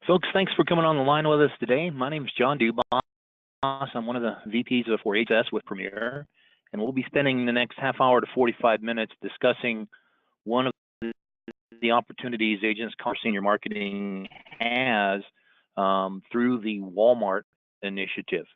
Folks, thanks for coming on the line with us today. My name is John Dubas. I'm one of the VPs of 4HS with Premier, and we'll be spending the next half hour to 45 minutes discussing one of the opportunities Agents Commerce Senior Marketing has through the Walmart initiative.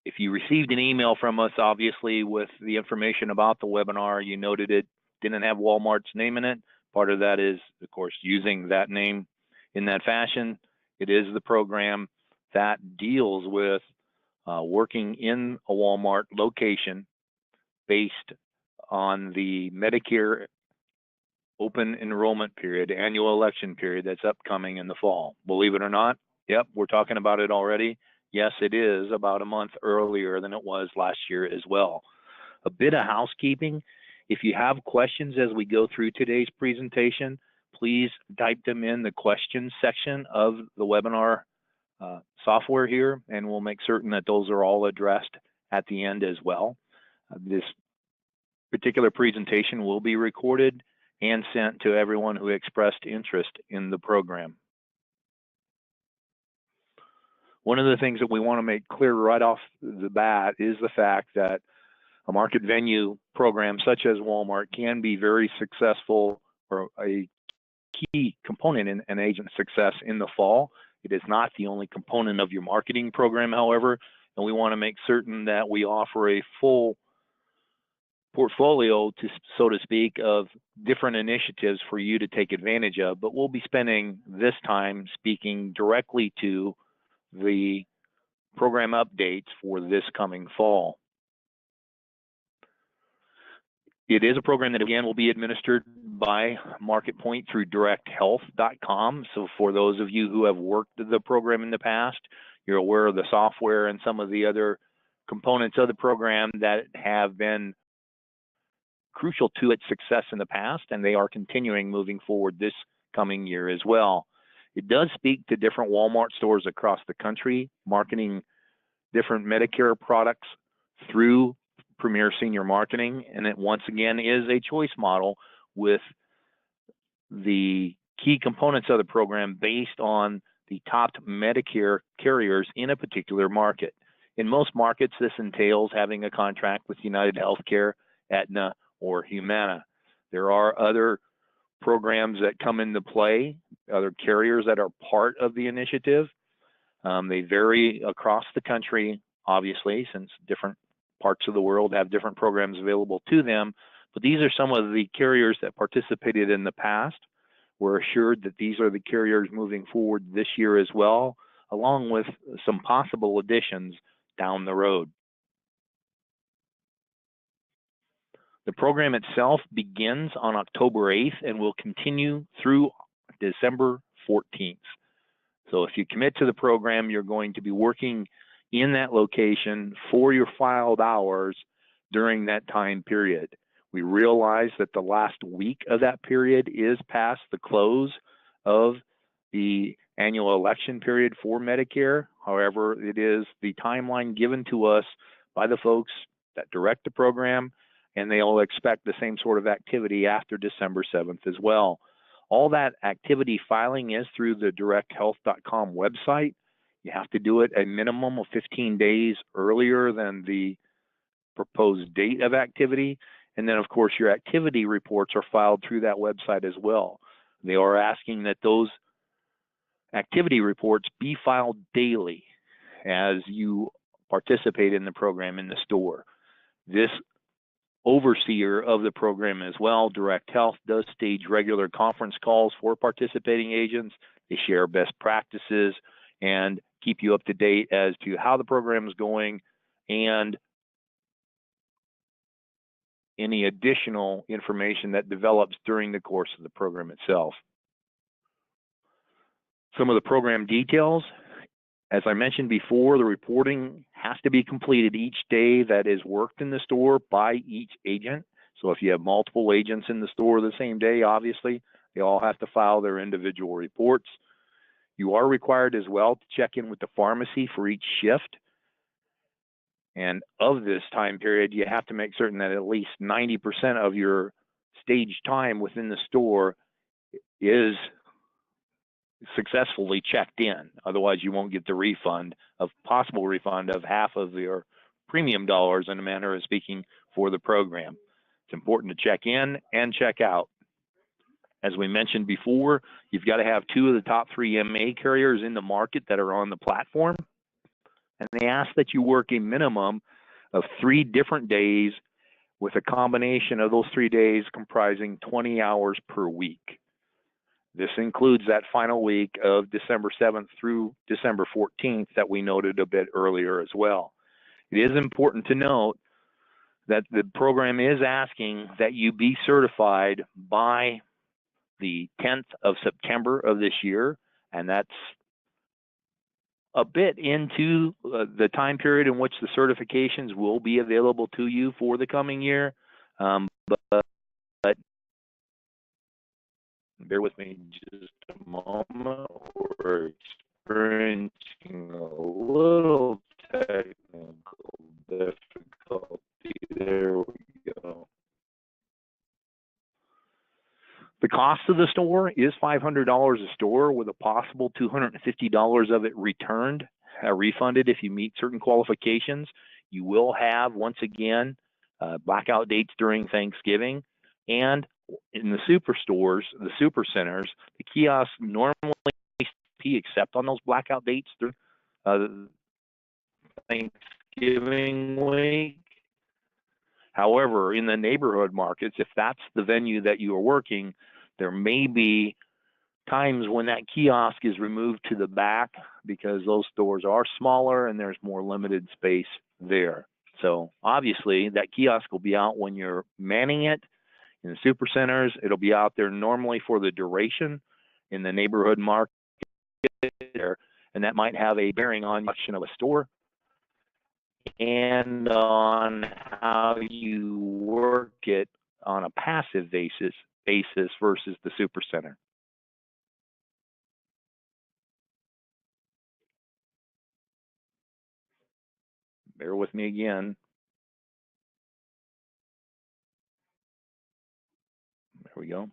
If you received an email from us, obviously, with the information about the webinar, you noted it didn't have Walmart's name in it. Part of that is, of course, using that name in that fashion. It is the program that deals with working in a Walmart location based on the Medicare open enrollment period, annual election period that's upcoming in the fall. Believe it or not, yep, we're talking about it already. Yes, it is about a month earlier than it was last year as well. A bit of housekeeping. If you have questions as we go through today's presentation, please type them in the questions section of the webinar software here, and we'll make certain that those are all addressed at the end as well. This particular presentation will be recorded and sent to everyone who expressed interest in the program. One of the things that we want to make clear right off the bat is the fact that a market venue program such as Walmart can be very successful, or a key component in an agent's success in the fall. It is not the only component of your marketing program, however, and we want to make certain that we offer a full portfolio, so to speak, of different initiatives for you to take advantage of. But we'll be spending this time speaking directly to the program updates for this coming fall. It is a program that, again, will be administered by MarketPoint through directhealth.com. So for those of you who have worked the program in the past, you're aware of the software and some of the other components of the program that have been crucial to its success in the past, and they are continuing moving forward this coming year as well. It does speak to different Walmart stores across the country, marketing different Medicare products through Premier Senior Marketing, and it once again is a choice model with the key components of the program based on the top Medicare carriers in a particular market. In most markets, this entails having a contract with United Healthcare, Aetna, or Humana. There are other programs that come into play, other carriers that are part of the initiative. They vary across the country, obviously, since different parts of the world have different programs available to them. But these are some of the carriers that participated in the past. We're assured that these are the carriers moving forward this year as well, along with some possible additions down the road. The program itself begins on October 8th and will continue through December 14th. So if you commit to the program, you're going to be working in that location for your filed hours during that time period. We realize that the last week of that period is past the close of the annual election period for Medicare. However, it is the timeline given to us by the folks that direct the program, and they'll expect the same sort of activity after December 7th as well. All that activity filing is through the directhealth.com website. You have to do it a minimum of 15 days earlier than the proposed date of activity. And then, of course, your activity reports are filed through that website as well. They are asking that those activity reports be filed daily as you participate in the program in the store. This overseer of the program as well, Direct Health, does stage regular conference calls for participating agents. They share best practices and keep you up to date as to how the program is going and any additional information that develops during the course of the program itself. Some of the program details. As I mentioned before, the reporting has to be completed each day that is worked in the store by each agent. So if you have multiple agents in the store the same day, obviously, they all have to file their individual reports. You are required as well to check in with the pharmacy for each shift. And of this time period, you have to make certain that at least 90% of your stage time within the store is successfully checked in. Otherwise, you won't get the refund of possible refund of half of your premium dollars in a manner of speaking for the program. It's important to check in and check out. As we mentioned before, you've got to have 2 of the top 3 MA carriers in the market that are on the platform. And they ask that you work a minimum of 3 different days with a combination of those 3 days comprising 20 hours per week. This includes that final week of December 7th through December 14th that we noted a bit earlier as well. It is important to note that the program is asking that you be certified by the 10th of September of this year, and that's a bit into the time period in which the certifications will be available to you for the coming year. But bear with me just a moment. We're experiencing a little technical difficulty. There we go. The cost of the store is $500 a store with a possible $250 of it returned, refunded if you meet certain qualifications. You will have, once again, blackout dates during Thanksgiving. And in the superstores, the super centers, the kiosks normally except on those blackout dates during Thanksgiving week. However, in the neighborhood markets, if that's the venue that you are working, there may be times when that kiosk is removed to the back because those stores are smaller and there's more limited space there. So obviously that kiosk will be out when you're manning it. In the super centers, it'll be out there normally for the duration. In the neighborhood market there, and that might have a bearing on the function of a store and on how you work it on a passive basis versus the supercenter. Bear with me again. There we go.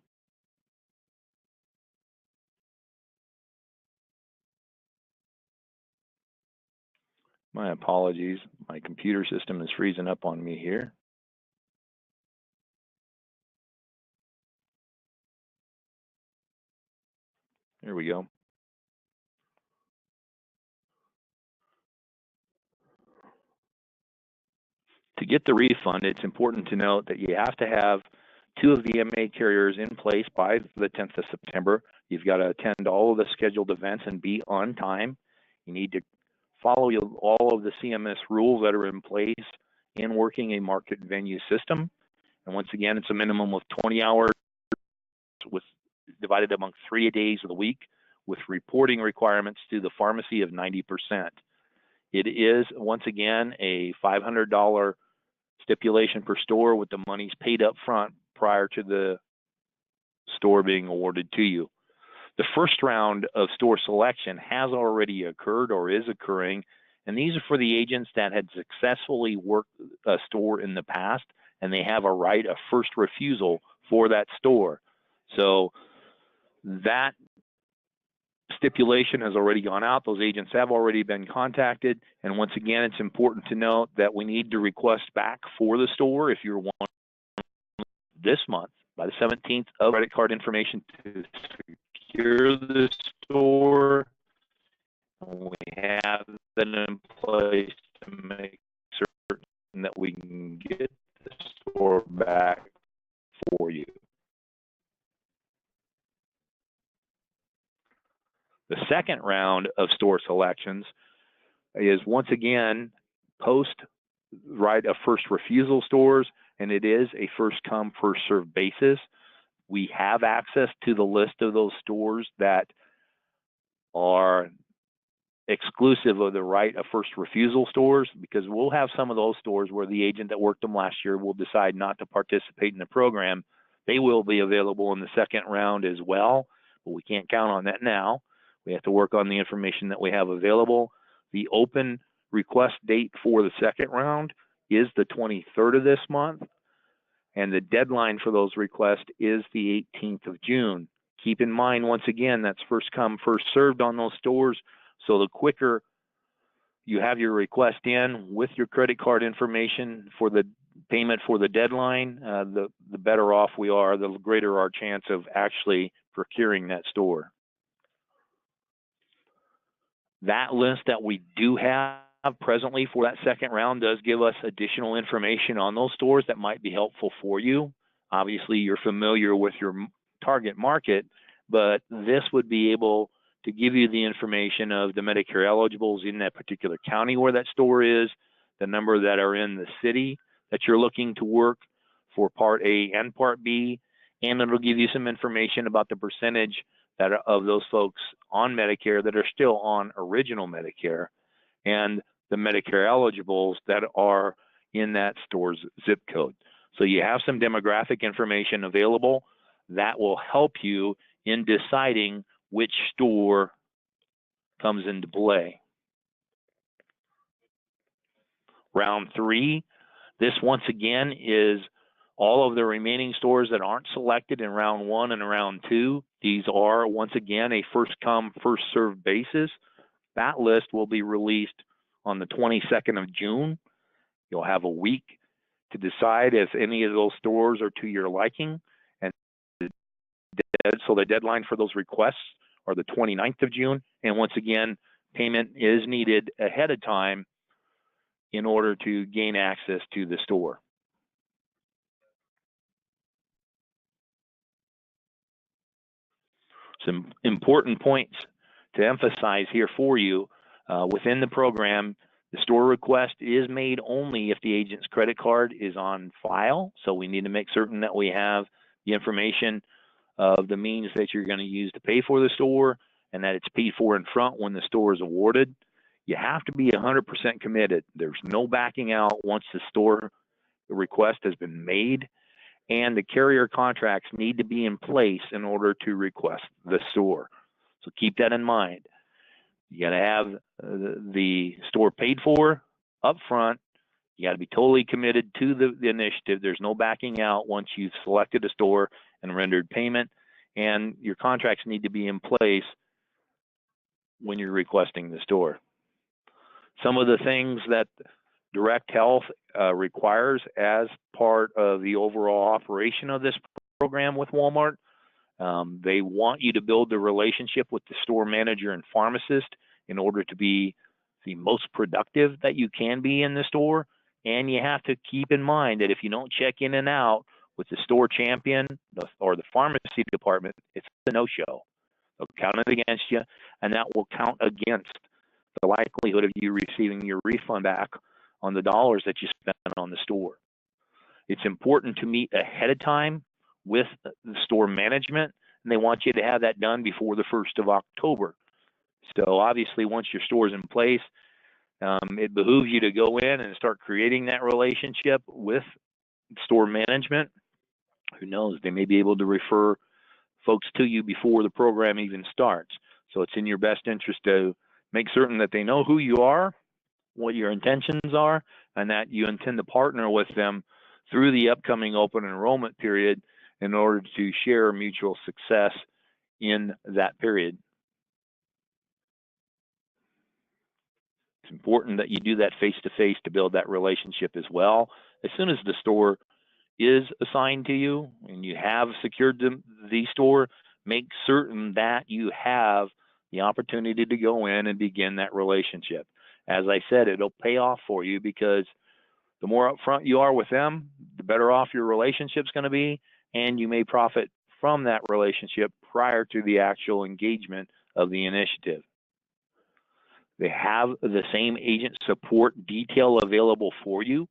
My apologies. My computer system is freezing up on me here. There we go. To get the refund, it's important to note that you have to have 2 of the MA carriers in place by the 10th of September. You've got to attend all of the scheduled events and be on time. You need to follow all of the CMS rules that are in place in working a market venue system. And once again, it's a minimum of 20 hours divided among 3 days of the week with reporting requirements to the pharmacy of 90%. It is, once again, a $500 stipulation per store with the monies paid up front prior to the store being awarded to you. The first round of store selection has already occurred or is occurring, and these are for the agents that had successfully worked a store in the past, and they have a right of first refusal for that store. So that stipulation has already gone out. Those agents have already been contacted. And once again, it's important to note that we need to request back for the store if you're wanting this month by the 17th of credit card information to secure the store. We have that in place to make certain that we can get the store back for you. The second round of store selections is once again post right of first refusal stores, and it is a first come first served basis. We have access to the list of those stores that are exclusive of the right of first refusal stores, because we'll have some of those stores where the agent that worked them last year will decide not to participate in the program. They will be available in the second round as well, but we can't count on that now. We have to work on the information that we have available. The open request date for the second round is the 23rd of this month, and the deadline for those requests is the 18th of June. Keep in mind, once again, that's first come, first served on those stores. So the quicker you have your request in with your credit card information for the payment for the deadline, the better off we are, the greater our chance of actually procuring that store. That list that we do have presently for that second round does give us additional information on those stores that might be helpful for you. Obviously, you're familiar with your target market, but this would be able to give you the information of the Medicare eligibles in that particular county where that store is, the number that are in the city that you're looking to work for Part A and Part B, and it'll give you some information about the percentage that are of those folks on Medicare that are still on original Medicare, and the Medicare eligibles that are in that store's zip code. So you have some demographic information available that will help you in deciding which store comes into play. Round 3, this once again is all of the remaining stores that aren't selected in round 1 and round 2. These are once again a first come, first served basis. That list will be released on the 22nd of June. You'll have a week to decide if any of those stores are to your liking. And so the deadline for those requests are the 29th of June. And once again, payment is needed ahead of time in order to gain access to the store. Some important points to emphasize here for you. Within the program, the store request is made only if the agent's credit card is on file. So we need to make certain that we have the information of the means that you're going to use to pay for the store and that it's paid for in front when the store is awarded. You have to be 100% committed. There's no backing out once the store request has been made, and the carrier contracts need to be in place in order to request the store. So keep that in mind. You got to have the store paid for up front. You got to be totally committed to the initiative. There's no backing out once you've selected a store and rendered payment, and your contracts need to be in place when you're requesting the store. Some of the things that Direct Health requires as part of the overall operation of this program with Walmart, they want you to build the relationship with the store manager and pharmacist in order to be the most productive that you can be in the store. And you have to keep in mind that if you don't check in and out with the store champion or the pharmacy department, it's a no-show. They'll count it against you, and that will count against the likelihood of you receiving your refund back on the dollars that you spent on the store. It's important to meet ahead of time with the store management, and they want you to have that done before the 1st of October. So obviously, once your store is in place, it behooves you to go in and start creating that relationship with store management. Who knows, they may be able to refer folks to you before the program even starts. So it's in your best interest to make certain that they know who you are, what your intentions are, and that you intend to partner with them through the upcoming open enrollment period in order to share mutual success in that period. It's important that you do that face-to-face to build that relationship as well. As soon as the store is assigned to you and you have secured the store, make certain that you have the opportunity to go in and begin that relationship. As I said, it'll pay off for you because the more upfront you are with them, the better off your relationship's going to be, and you may profit from that relationship prior to the actual engagement of the initiative. They have the same agent support detail available for you,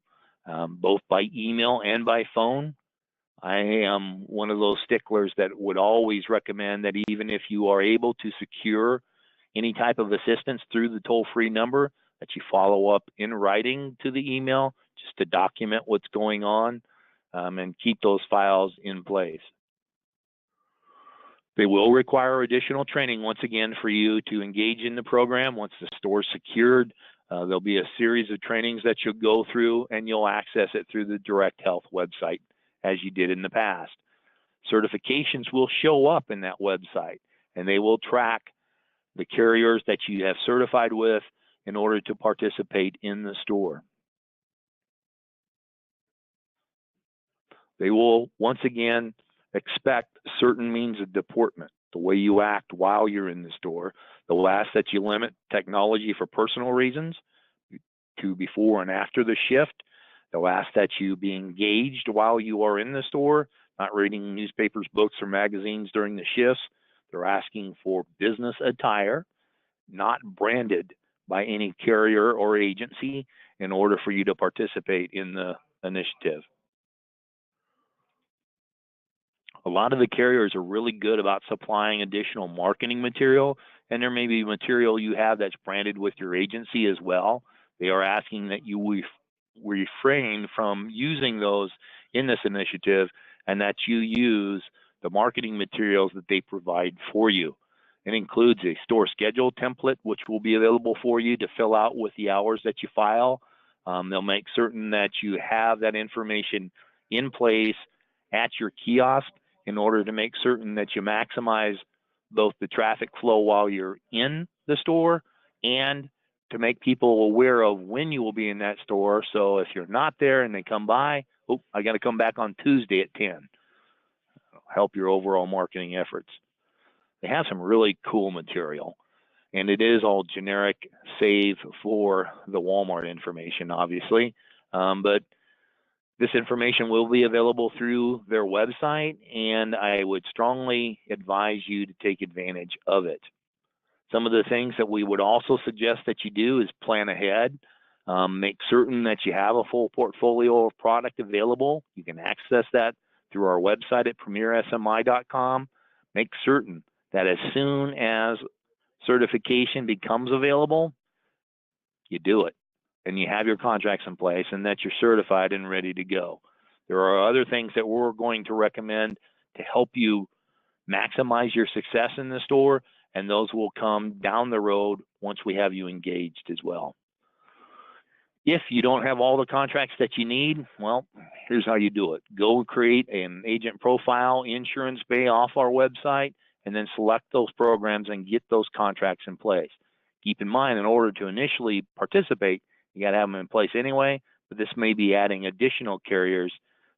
both by email and by phone. I am one of those sticklers that would always recommend that even if you are able to secure any type of assistance through the toll-free number, that you follow up in writing to the email just to document what's going on and keep those files in place. They will require additional training, once again, for you to engage in the program. Once the store is secured, there'll be a series of trainings that you'll go through, and you'll access it through the Direct Health website, as you did in the past. Certifications will show up in that website, and they will track the carriers that you have certified with in order to participate in the store. They will, once again, expect certain means of deportment, the way you act while you're in the store. They'll ask that you limit technology for personal reasons to before and after the shift. They'll ask that you be engaged while you are in the store, not reading newspapers, books, or magazines during the shifts. They're asking for business attire, not branded by any carrier or agency, in order for you to participate in the initiative. A lot of the carriers are really good about supplying additional marketing material, and there may be material you have that's branded with your agency as well. They are asking that you refrain from using those in this initiative, and that you use the marketing materials that they provide for you. It includes a store schedule template, which will be available for you to fill out with the hours that you file. They'll make certain that you have that information in place at your kiosk in order to make certain that you maximize both the traffic flow while you're in the store and to make people aware of when you will be in that store. So if you're not there and they come by, oh, I got to come back on Tuesday at 10. It'll help your overall marketing efforts. They have some really cool material, and it is all generic, save for the Walmart information, obviously. But this information will be available through their website, and I would strongly advise you to take advantage of it. Some of the things that we would also suggest that you do is plan ahead. Make certain that you have a full portfolio of product available. You can access that through our website at premiersmi.com. Make certain that as soon as certification becomes available, you do it, and you have your contracts in place, and that you're certified and ready to go. There are other things that we're going to recommend to help you maximize your success in the store, and those will come down the road once we have you engaged as well. If you don't have all the contracts that you need, well, here's how you do it. Go create an agent profile, Insurance Bay, off our website, and then select those programs and get those contracts in place. Keep in mind, in order to initially participate, you got to have them in place anyway, but this may be adding additional carriers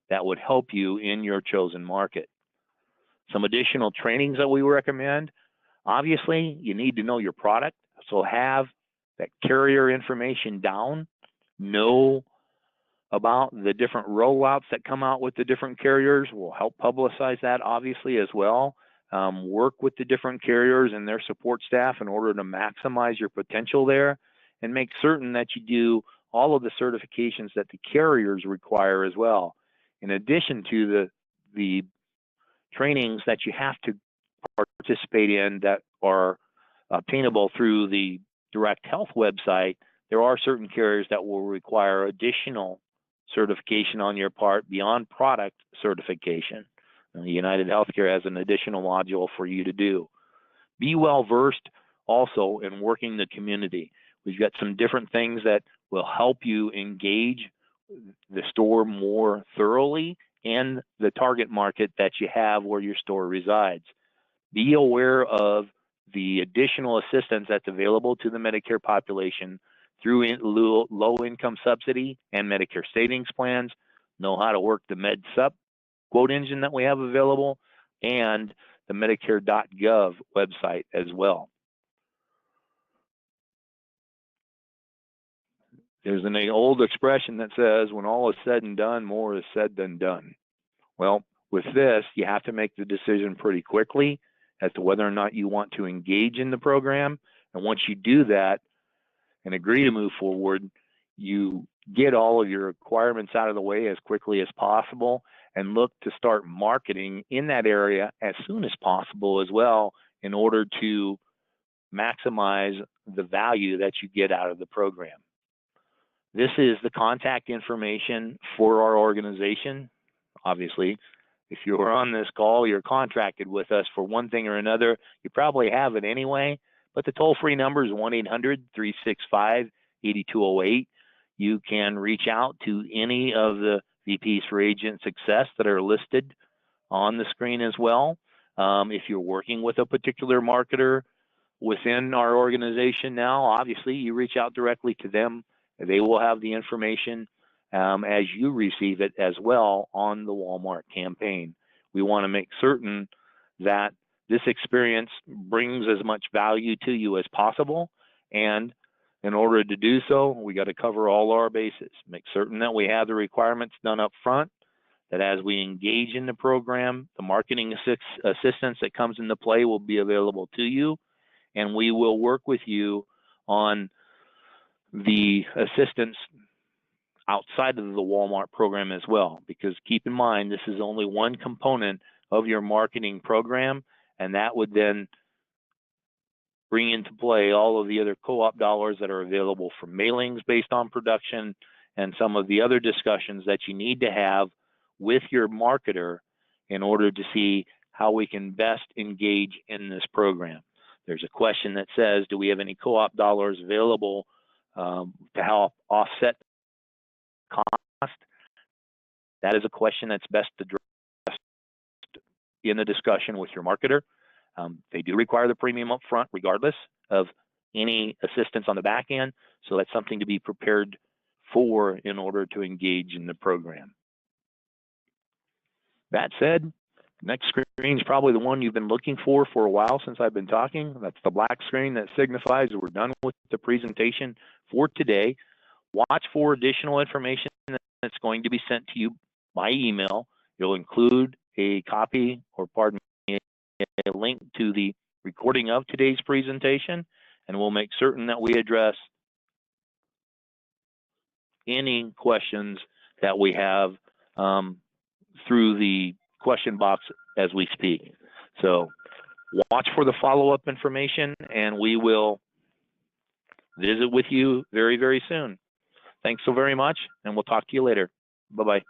that would help you in your chosen market. Some additional trainings that we recommend. Obviously, you need to know your product, so have that carrier information down. Know about the different rollouts that come out with the different carriers. We'll help publicize that, obviously, as well. Work with the different carriers and their support staff in order to maximize your potential there, and make certain that you do all of the certifications that the carriers require as well. In addition to the trainings that you have to participate in that are obtainable through the Direct Health website, there are certain carriers that will require additional certification on your part beyond product certification. And United Healthcare has an additional module for you to do. Be well versed also in working the community. We've got some different things that will help you engage the store more thoroughly and the target market that you have where your store resides. Be aware of the additional assistance that's available to the Medicare population through low-income subsidy and Medicare savings plans. Know how to work the MedSup quote engine that we have available and the Medicare.gov website as well. There's an old expression that says, when all is said and done, more is said than done. Well, with this, you have to make the decision pretty quickly as to whether or not you want to engage in the program. And once you do that and agree to move forward, you get all of your requirements out of the way as quickly as possible and look to start marketing in that area as soon as possible as well, in order to maximize the value that you get out of the program. This is the contact information for our organization. Obviously, if you're on this call, you're contracted with us for one thing or another. You probably have it anyway, but the toll-free number is 1-800-365-8208. You can reach out to any of the VPs for Agent Success that are listed on the screen as well. If you're working with a particular marketer within our organization now, obviously you reach out directly to them. They will have the information as you receive it as well on the Walmart campaign. We want to make certain that this experience brings as much value to you as possible, and in order to do so, we got to cover all our bases, make certain that we have the requirements done up front, that as we engage in the program, the marketing assistance that comes into play will be available to you, and we will work with you on the assistance outside of the Walmart program as well, because keep in mind, this is only one component of your marketing program, and that would then bring into play all of the other co-op dollars that are available for mailings based on production and some of the other discussions that you need to have with your marketer in order to see how we can best engage in this program. There's a question that says, do we have any co-op dollars available to help offset cost? That is a question that's best addressed in the discussion with your marketer. They do require the premium up front regardless of any assistance on the back end, so that's something to be prepared for in order to engage in the program. That said, next screen is probably the one you've been looking for a while since I've been talking. That's the black screen that signifies that we're done with the presentation for today. Watch for additional information that's going to be sent to you by email. It'll include a copy, or pardon me, a link to the recording of today's presentation, and we'll make certain that we address any questions that we have through the question box as we speak. So watch for the follow-up information, and we will visit with you very, very soon. Thanks so very much, and we'll talk to you later. Bye-bye.